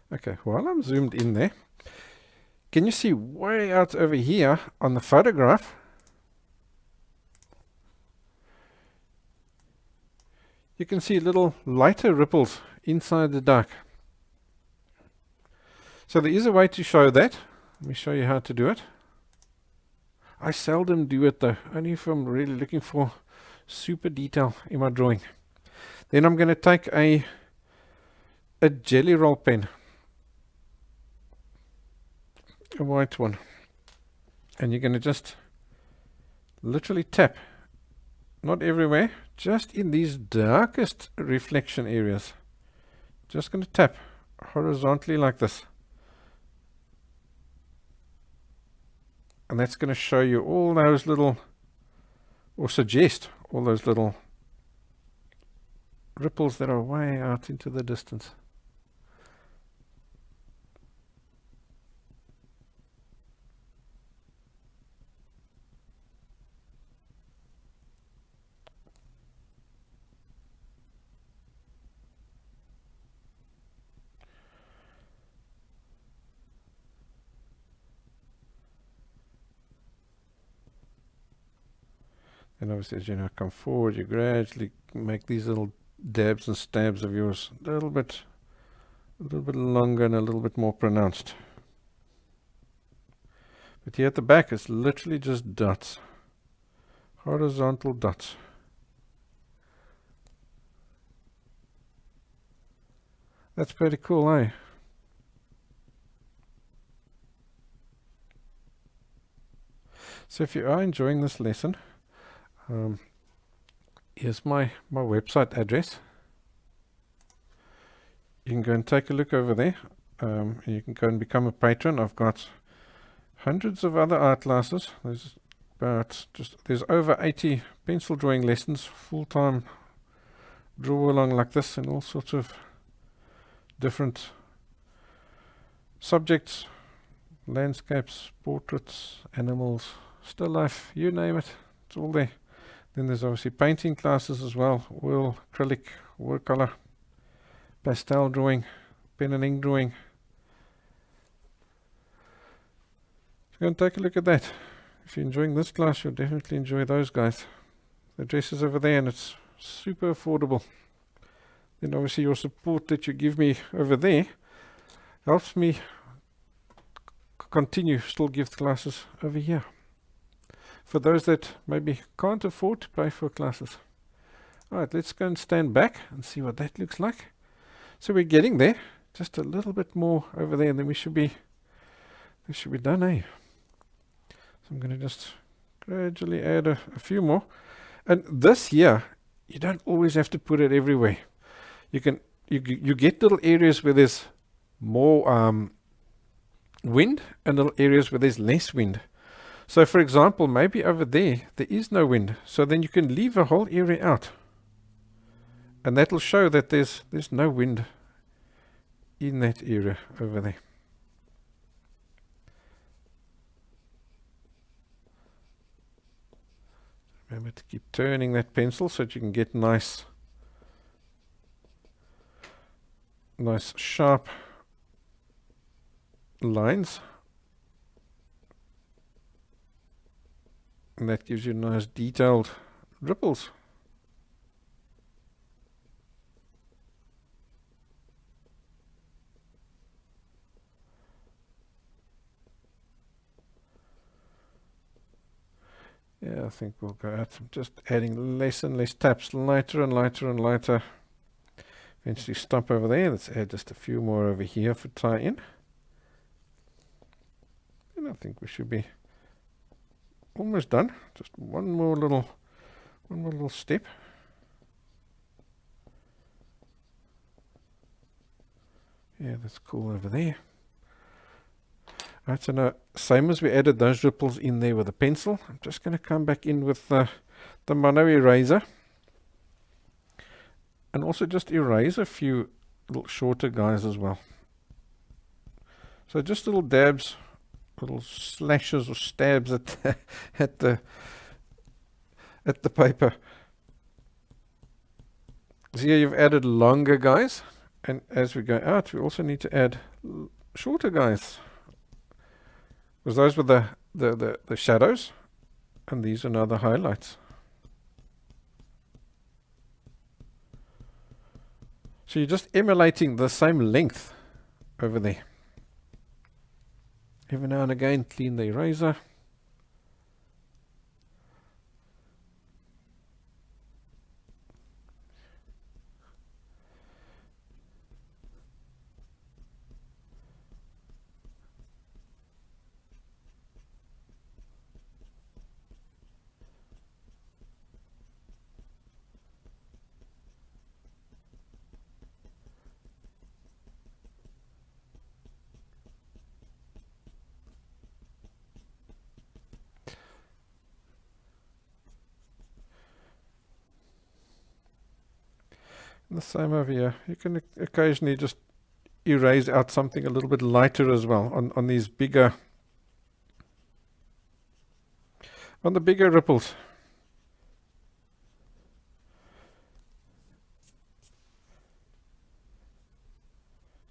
Okay, while I'm zoomed in there, can you see way out over here on the photograph? You can see little lighter ripples inside the dark. So there is a way to show that. Let me show you how to do it. I seldom do it though, only if I'm really looking for super detail in my drawing. Then I'm going to take a jelly roll pen, a white one, and you're going to just literally tap, not everywhere, just in these darkest reflection areas. Just going to tap horizontally like this, and that's going to show you all those little, or suggest all those little ripples that are way out into the distance. And obviously, as you know, come forward, you gradually make these little dabs and stabs of yours a little bit longer and a little bit more pronounced. But here at the back, it's literally just dots, horizontal dots. That's pretty cool, eh? So if you are enjoying this lesson, here's my website address. You can go and take a look over there. And you can go and become a patron. I've got hundreds of other art classes. There's over 80 pencil drawing lessons, full-time draw along like this, in all sorts of different subjects, landscapes, portraits, animals, still life, you name it, it's all there. Then there's obviously painting classes as well, oil, acrylic, watercolor, pastel drawing, pen and ink drawing. So go and take a look at that. If you're enjoying this class, you'll definitely enjoy those guys. The address is over there and it's super affordable. Then obviously your support that you give me over there helps me continue, still give classes over here. For those that maybe can't afford to pay for classes. Alright, let's go and stand back and see what that looks like. So we're getting there, just a little bit more over there and then we should be done, eh? So I'm going to just gradually add a few more. And this here, you don't always have to put it everywhere. You get little areas where there's more wind and little areas where there's less wind. So for example, maybe over there is no wind. So then you can leave a whole area out. And that'll show that there's no wind in that area over there. Remember to keep turning that pencil so that you can get nice sharp lines. And that gives you nice detailed ripples. Yeah, I think we'll go out. I'm just adding less and less taps, lighter and lighter and lighter. Eventually stop over there. Let's add just a few more over here for tie-in. And I think we should be almost done. Just one more little step. Yeah, that's cool over there. Right, so now, same as we added those ripples in there with a pencil, I'm just going to come back in with the Mono eraser. And also just erase a few little shorter guys as well. So just little dabs, little slashes or stabs at the paper. So here you've added longer guys, and as we go out, we also need to add shorter guys. Because those were the shadows, and these are now the highlights. So you're just emulating the same length over there. Every now and again, clean the eraser. And the same over here. You can occasionally just erase out something a little bit lighter as well on these bigger, on the bigger ripples.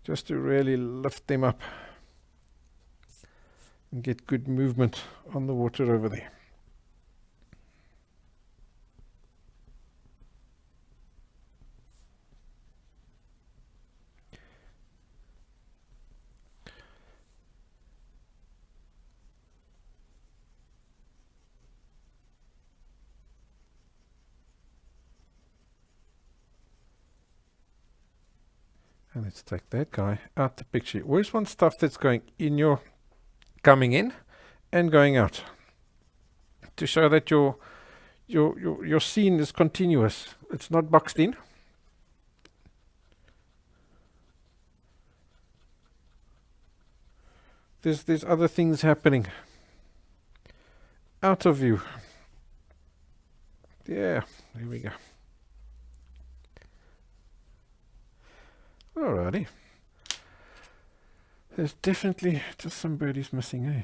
Just to really lift them up and get good movement on the water over there. And let's take that guy out the picture. You always want stuff that's going in your, coming in and going out, to show that your scene is continuous. It's not boxed in. There's other things happening out of view. Yeah, there we go. Alrighty. There's definitely just some birdies missing, eh?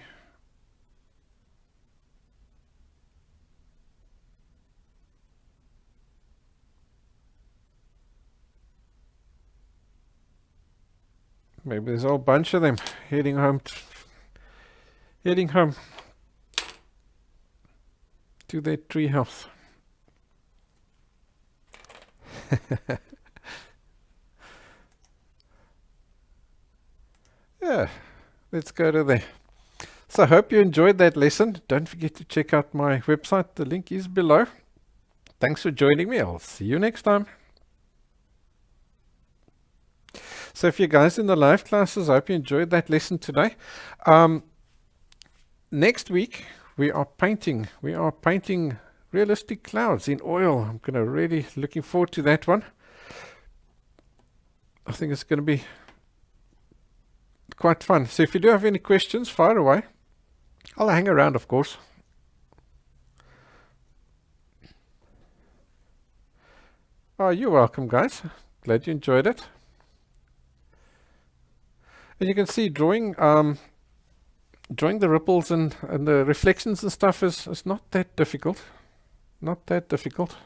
Maybe there's a whole bunch of them heading home to their tree house. Yeah, let's go to there. So I hope you enjoyed that lesson. Don't forget to check out my website. The link is below. Thanks for joining me. I'll see you next time. So if you guys in the live classes, I hope you enjoyed that lesson today. Next week we are painting realistic clouds in oil. I'm gonna really looking forward to that one. I think it's gonna be quite fun. So if you do have any questions, fire away. I'll hang around, of course. Oh, you're welcome, guys. Glad you enjoyed it. And you can see drawing the ripples and the reflections and stuff is not that difficult. Not that difficult.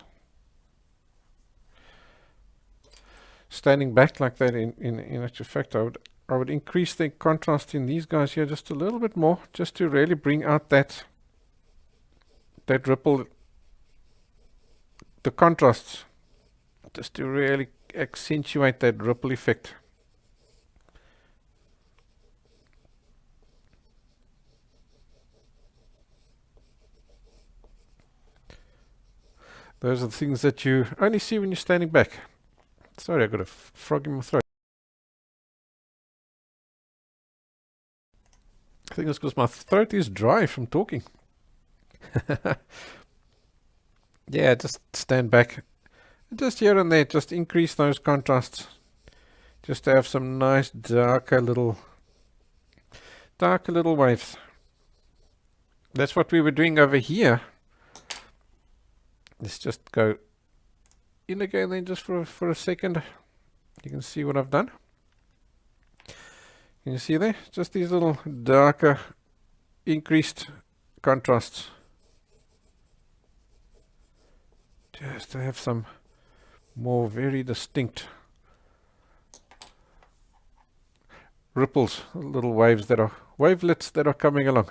Standing back like that in actual fact, I would increase the contrast in these guys here just a little bit more, just to really bring out that ripple, the contrasts, just to really accentuate that ripple effect. Those are the things that you only see when you're standing back. Sorry, I got a frog in my throat. I think it's because my throat is dry from talking. Yeah, just stand back. Just here and there, just increase those contrasts. Just to have some nice darker little waves. That's what we were doing over here. Let's just go in again then just for a second. You can see what I've done. Can you see there? Just these little darker increased contrasts. Just to have some more very distinct ripples, little waves that are wavelets that are coming along.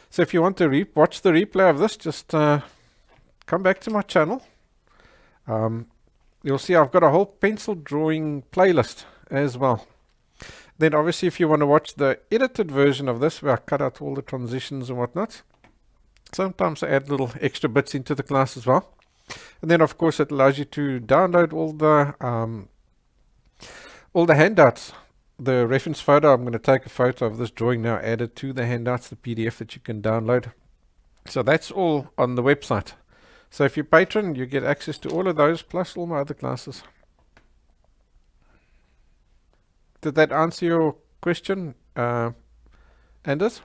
So if you want to watch the replay of this, just come back to my channel. You'll see I've got a whole pencil drawing playlist as well. Then obviously if you want to watch the edited version of this, where I cut out all the transitions and whatnot, sometimes I add little extra bits into the class as well. And then of course it allows you to download all the handouts. The reference photo, I'm going to take a photo of this drawing now, add it to the handouts, the PDF that you can download. So that's all on the website. So if you're patron, you get access to all of those, plus all my other classes. Did that answer your question, Anders?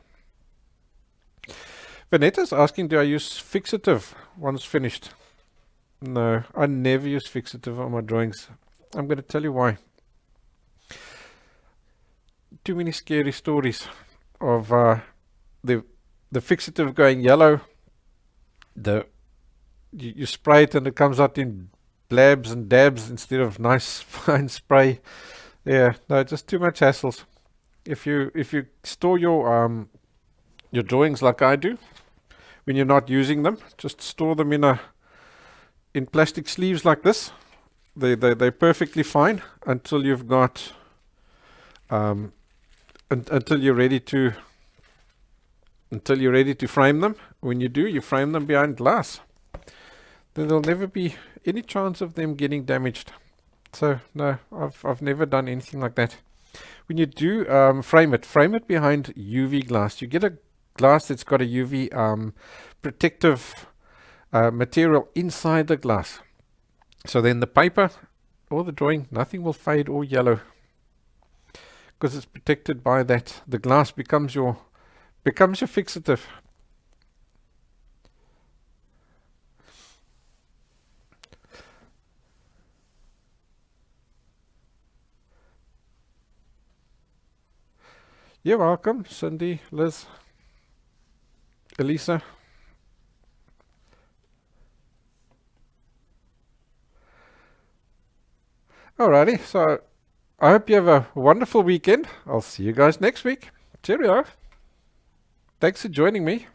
Vanetta's asking, do I use Fixative once finished? No, I never use Fixative on my drawings. I'm going to tell you why. Too many scary stories of the fixative going yellow. You spray it and it comes out in blabs and dabs instead of nice fine spray. Yeah, no, just too much hassles. If you store your drawings like I do, when you're not using them, just store them in plastic sleeves like this. They're perfectly fine until you've got until you're ready to frame them. When you do, you frame them behind glass. Then there'll never be any chance of them getting damaged. So no, I've never done anything like that. When you do frame it behind UV glass. You get a glass that's got a UV protective material inside the glass. So then the paper or the drawing, nothing will fade or yellow because it's protected by that. The glass becomes your fixative. You're welcome, Cindy, Liz, Elisa. Alrighty, so I hope you have a wonderful weekend. I'll see you guys next week. Cheerio. Thanks for joining me.